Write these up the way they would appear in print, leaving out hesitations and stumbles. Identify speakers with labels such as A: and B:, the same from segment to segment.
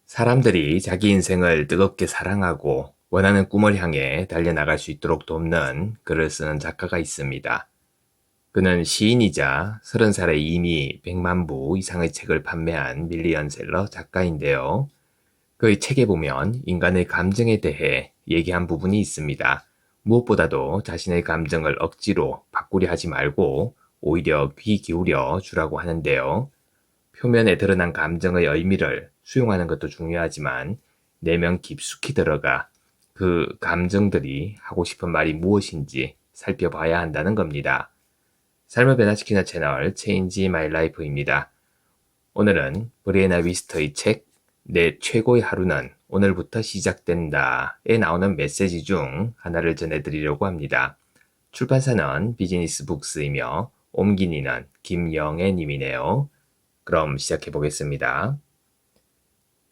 A: 사람들이 자기 인생을 뜨겁게 사랑하고 원하는 꿈을 향해 달려나갈 수 있도록 돕는 글을 쓰는 작가가 있습니다. 그는 시인이자 30살에 이미 100만 부 이상의 책을 판매한 밀리언셀러 작가인데요. 그의 책에 보면 인간의 감정에 대해 얘기한 부분이 있습니다. 무엇보다도 자신의 감정을 억지로 바꾸려 하지 말고 오히려 귀 기울여 주라고 하는데요. 표면에 드러난 감정의 의미를 수용하는 것도 중요하지만 내면 깊숙이 들어가 그 감정들이 하고 싶은 말이 무엇인지 살펴봐야 한다는 겁니다. 삶을 변화시키는 채널 Change My Life입니다. 오늘은 브리에나 위스터의 책 내 최고의 하루는 오늘부터 시작된다에 나오는 메시지 중 하나를 전해드리려고 합니다. 출판사는 비즈니스 북스이며 옮긴 이는 김영애 님이네요. 그럼 시작해 보겠습니다.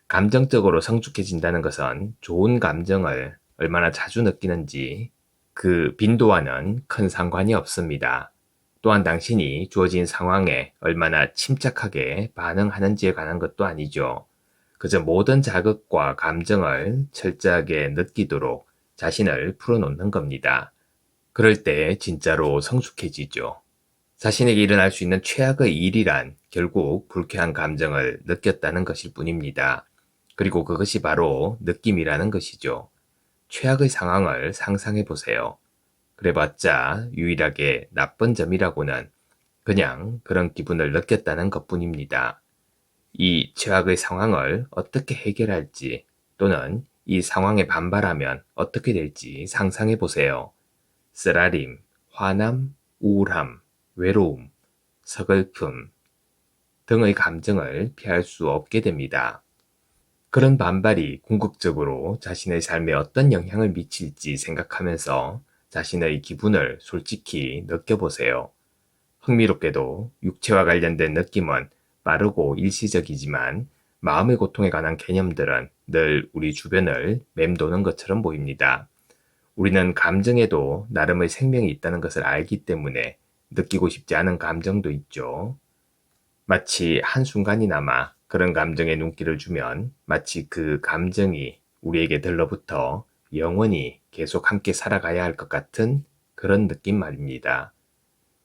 A: 감정적으로 성숙해진다는 것은 좋은 감정을 얼마나 자주 느끼는지 그 빈도와는 큰 상관이 없습니다. 또한 당신이 주어진 상황에 얼마나 침착하게 반응하는지에 관한 것도 아니죠. 그저 모든 자극과 감정을 철저하게 느끼도록 자신을 풀어놓는 겁니다. 그럴 때 진짜로 성숙해지죠. 자신에게 일어날 수 있는 최악의 일이란 결국 불쾌한 감정을 느꼈다는 것일 뿐입니다. 그리고 그것이 바로 느낌이라는 것이죠. 최악의 상황을 상상해 보세요. 그래봤자 유일하게 나쁜 점이라고는 그냥 그런 기분을 느꼈다는 것뿐입니다. 이 최악의 상황을 어떻게 해결할지 또는 이 상황에 반발하면 어떻게 될지 상상해 보세요. 쓰라림, 화남, 우울함, 외로움, 서글픔 등의 감정을 피할 수 없게 됩니다. 그런 반발이 궁극적으로 자신의 삶에 어떤 영향을 미칠지 생각하면서 자신의 기분을 솔직히 느껴보세요. 흥미롭게도 육체와 관련된 느낌은 빠르고 일시적이지만 마음의 고통에 관한 개념들은 늘 우리 주변을 맴도는 것처럼 보입니다. 우리는 감정에도 나름의 생명이 있다는 것을 알기 때문에 느끼고 싶지 않은 감정도 있죠. 마치 한순간이나마 그런 감정에 눈길을 주면 마치 그 감정이 우리에게 들러붙어 영원히 계속 함께 살아가야 할 것 같은 그런 느낌 말입니다.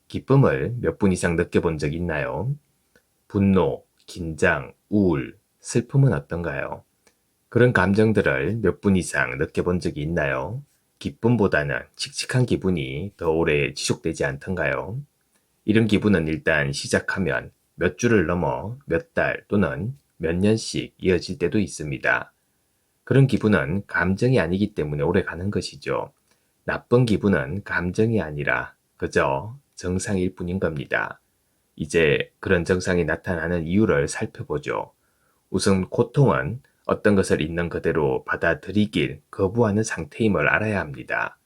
A: 기쁨을 몇 분 이상 느껴본 적 있나요? 분노, 긴장, 우울, 슬픔은 어떤가요? 그런 감정들을 몇 분 이상 느껴본 적이 있나요? 기쁨보다는 칙칙한 기분이 더 오래 지속되지 않던가요? 이런 기분은 일단 시작하면 몇 주를 넘어 몇 달 또는 몇 년씩 이어질 때도 있습니다. 그런 기분은 감정이 아니기 때문에 오래 가는 것이죠. 나쁜 기분은 감정이 아니라 그저 정상일 뿐인 겁니다. 이제 그런 정상이 나타나는 이유를 살펴보죠. 우선 고통은 어떤 것을 있는 그대로 받아들이길 거부하는 상태임을 알아야 합니다.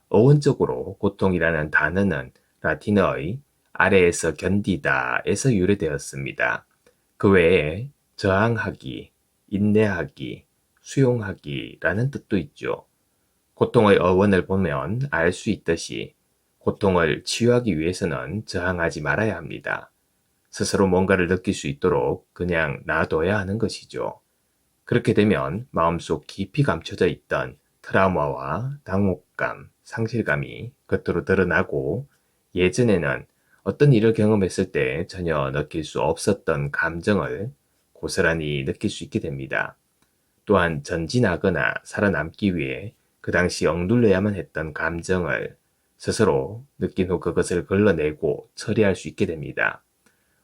A: 어원적으로 고통이라는 단어는 라틴어의 아래에서 견디다에서 유래되었습니다. 그 외에 저항하기, 인내하기, 수용하기라는 뜻도 있죠. 고통의 어원을 보면 알 수 있듯이 고통을 치유하기 위해서는 저항하지 말아야 합니다. 스스로 뭔가를 느낄 수 있도록 그냥 놔둬야 하는 것이죠. 그렇게 되면 마음속 깊이 감춰져 있던 트라우마와 당혹감, 상실감이 겉으로 드러나고 예전에는 어떤 일을 경험했을 때 전혀 느낄 수 없었던 감정을 고스란히 느낄 수 있게 됩니다. 또한 전진하거나 살아남기 위해 그 당시 억눌려야만 했던 감정을 스스로 느낀 후 그것을 걸러내고 처리할 수 있게 됩니다.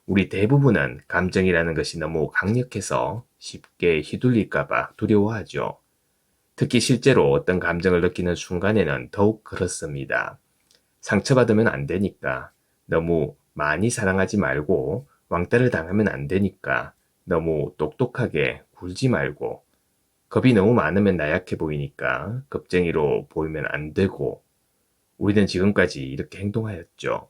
A: 우리 대부분은 감정이라는 것이 너무 강력해서 쉽게 휘둘릴까봐 두려워하죠. 특히 실제로 어떤 감정을 느끼는 순간에는 더욱 그렇습니다. 상처받으면 안 되니까, 너무 많이 사랑하지 말고 왕따를 당하면 안 되니까, 너무 똑똑하게 굴지 말고, 겁이 너무 많으면 나약해 보이니까 겁쟁이로 보이면 안 되고, 우리는 지금까지 이렇게 행동하였죠.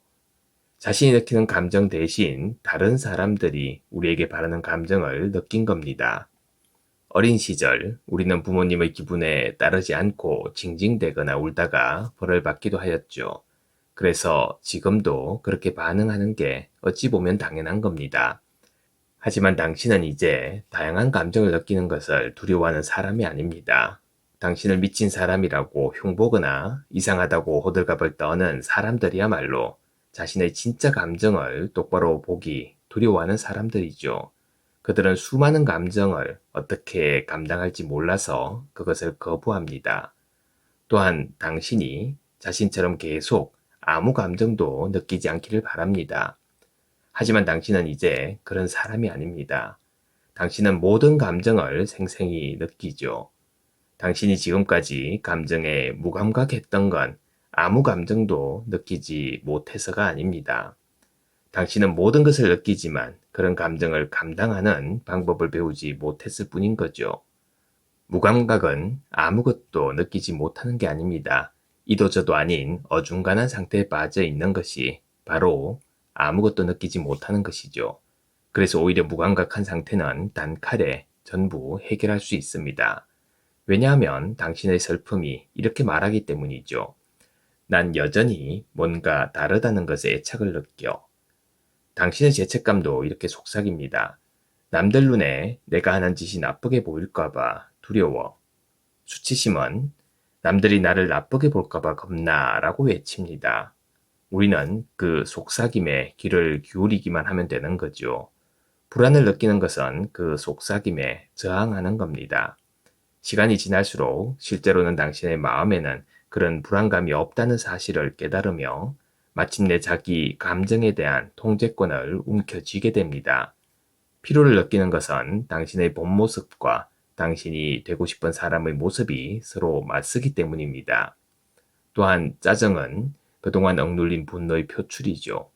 A: 자신이 느끼는 감정 대신 다른 사람들이 우리에게 바라는 감정을 느낀 겁니다. 어린 시절 우리는 부모님의 기분에 따르지 않고 징징대거나 울다가 벌을 받기도 하였죠. 그래서 지금도 그렇게 반응하는 게 어찌 보면 당연한 겁니다. 하지만 당신은 이제 다양한 감정을 느끼는 것을 두려워하는 사람이 아닙니다. 당신을 미친 사람이라고 흉보거나 이상하다고 호들갑을 떠는 사람들이야말로 자신의 진짜 감정을 똑바로 보기 두려워하는 사람들이죠. 그들은 수많은 감정을 어떻게 감당할지 몰라서 그것을 거부합니다. 또한 당신이 자신처럼 계속 아무 감정도 느끼지 않기를 바랍니다. 하지만 당신은 이제 그런 사람이 아닙니다. 당신은 모든 감정을 생생히 느끼죠. 당신이 지금까지 감정에 무감각했던 건 아무 감정도 느끼지 못해서가 아닙니다. 당신은 모든 것을 느끼지만 그런 감정을 감당하는 방법을 배우지 못했을 뿐인 거죠. 무감각은 아무것도 느끼지 못하는 게 아닙니다. 이도저도 아닌 어중간한 상태에 빠져 있는 것이 바로 아무것도 느끼지 못하는 것이죠. 그래서 오히려 무감각한 상태는 단칼에 전부 해결할 수 있습니다. 왜냐하면 당신의 슬픔이 이렇게 말하기 때문이죠. 난 여전히 뭔가 다르다는 것에 애착을 느껴. 당신의 죄책감도 이렇게 속삭입니다. 남들 눈에 내가 하는 짓이 나쁘게 보일까봐 두려워. 수치심은 남들이 나를 나쁘게 볼까봐 겁나 라고 외칩니다. 우리는 그 속삭임에 귀를 기울이기만 하면 되는 거죠. 불안을 느끼는 것은 그 속삭임에 저항하는 겁니다. 시간이 지날수록 실제로는 당신의 마음에는 그런 불안감이 없다는 사실을 깨달으며 마침내 자기 감정에 대한 통제권을 움켜쥐게 됩니다. 피로를 느끼는 것은 당신의 본 모습과 당신이 되고 싶은 사람의 모습이 서로 맞서기 때문입니다. 또한 짜증은 그동안 억눌린 분노의 표출이죠.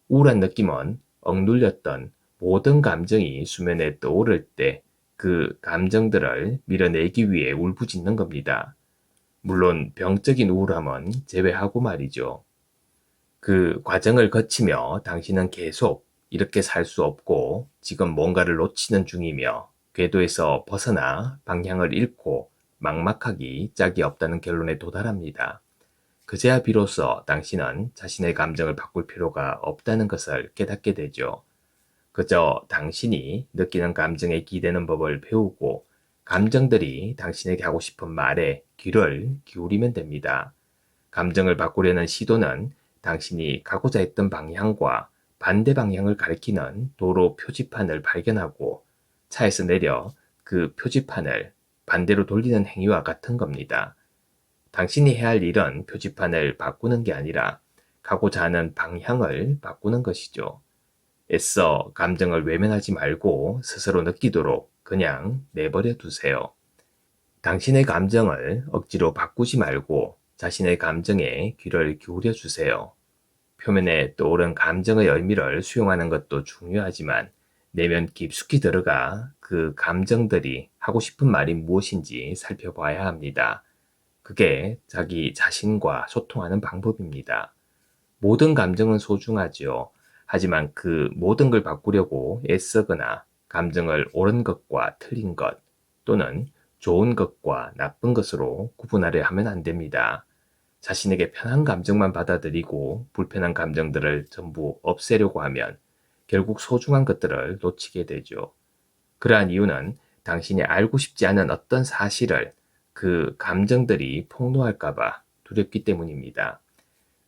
A: 우울한 느낌은 억눌렸던 모든 감정이 수면에 떠오를 때 그 감정들을 밀어내기 위해 울부짖는 겁니다. 물론 병적인 우울함은 제외하고 말이죠. 그 과정을 거치며 당신은 계속 이렇게 살 수 없고 지금 뭔가를 놓치는 중이며 궤도에서 벗어나 방향을 잃고 막막하기 짝이 없다는 결론에 도달합니다. 그제야 비로소 당신은 자신의 감정을 바꿀 필요가 없다는 것을 깨닫게 되죠. 그저 당신이 느끼는 감정에 기대는 법을 배우고 감정들이 당신에게 하고 싶은 말에 귀를 기울이면 됩니다. 감정을 바꾸려는 시도는 당신이 가고자 했던 방향과 반대 방향을 가리키는 도로 표지판을 발견하고 차에서 내려 그 표지판을 반대로 돌리는 행위와 같은 겁니다. 당신이 해야 할 일은 표지판을 바꾸는 게 아니라 가고자 하는 방향을 바꾸는 것이죠. 애써 감정을 외면하지 말고 스스로 느끼도록 그냥 내버려 두세요. 당신의 감정을 억지로 바꾸지 말고 자신의 감정에 귀를 기울여 주세요. 표면에 떠오른 감정의 의미를 수용하는 것도 중요하지만 내면 깊숙이 들어가 그 감정들이 하고 싶은 말이 무엇인지 살펴봐야 합니다. 그게 자기 자신과 소통하는 방법입니다. 모든 감정은 소중하지요. 하지만 그 모든 걸 바꾸려고 애쓰거나 감정을 옳은 것과 틀린 것 또는 좋은 것과 나쁜 것으로 구분하려 하면 안 됩니다. 자신에게 편한 감정만 받아들이고 불편한 감정들을 전부 없애려고 하면 결국 소중한 것들을 놓치게 되죠. 그러한 이유는 당신이 알고 싶지 않은 어떤 사실을 그 감정들이 폭로할까봐 두렵기 때문입니다.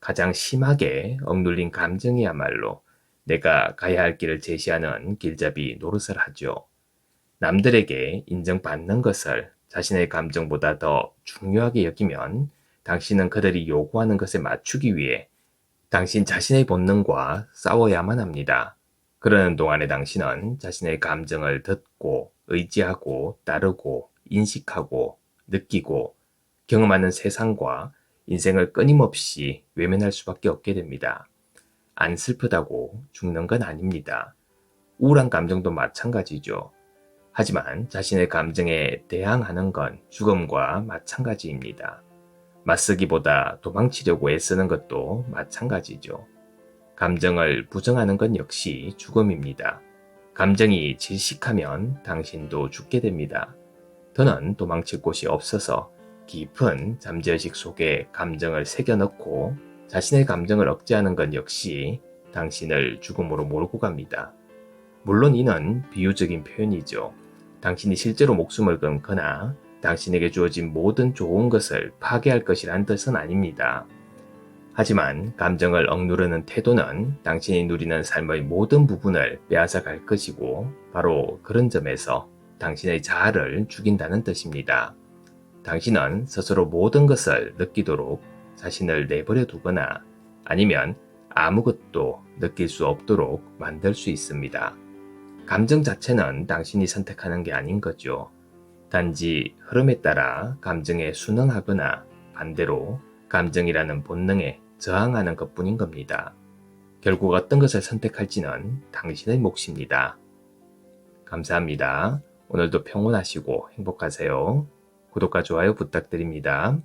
A: 가장 심하게 억눌린 감정이야말로 내가 가야 할 길을 제시하는 길잡이 노릇을 하죠. 남들에게 인정받는 것을 자신의 감정보다 더 중요하게 여기면 당신은 그들이 요구하는 것에 맞추기 위해 당신 자신의 본능과 싸워야만 합니다. 그러는 동안에 당신은 자신의 감정을 듣고 의지하고 따르고 인식하고 느끼고 경험하는 세상과 인생을 끊임없이 외면할 수밖에 없게 됩니다. 안 슬프다고 죽는 건 아닙니다. 우울한 감정도 마찬가지죠. 하지만 자신의 감정에 대항하는 건 죽음과 마찬가지입니다. 맞서기보다 도망치려고 애쓰는 것도 마찬가지죠. 감정을 부정하는 건 역시 죽음입니다. 감정이 질식하면 당신도 죽게 됩니다. 더는 도망칠 곳이 없어서 깊은 잠재의식 속에 감정을 새겨넣고 자신의 감정을 억제하는 건 역시 당신을 죽음으로 몰고 갑니다. 물론 이는 비유적인 표현이죠. 당신이 실제로 목숨을 끊거나 당신에게 주어진 모든 좋은 것을 파괴할 것이란 뜻은 아닙니다. 하지만 감정을 억누르는 태도는 당신이 누리는 삶의 모든 부분을 빼앗아 갈 것이고 바로 그런 점에서 당신의 자아를 죽인다는 뜻입니다. 당신은 스스로 모든 것을 느끼도록 자신을 내버려 두거나 아니면 아무것도 느낄 수 없도록 만들 수 있습니다. 감정 자체는 당신이 선택하는 게 아닌 거죠. 단지 흐름에 따라 감정에 순응하거나 반대로 감정이라는 본능에 저항하는 것뿐인 겁니다. 결국 어떤 것을 선택할지는 당신의 몫입니다. 감사합니다. 오늘도 평온하시고 행복하세요. 구독과 좋아요 부탁드립니다.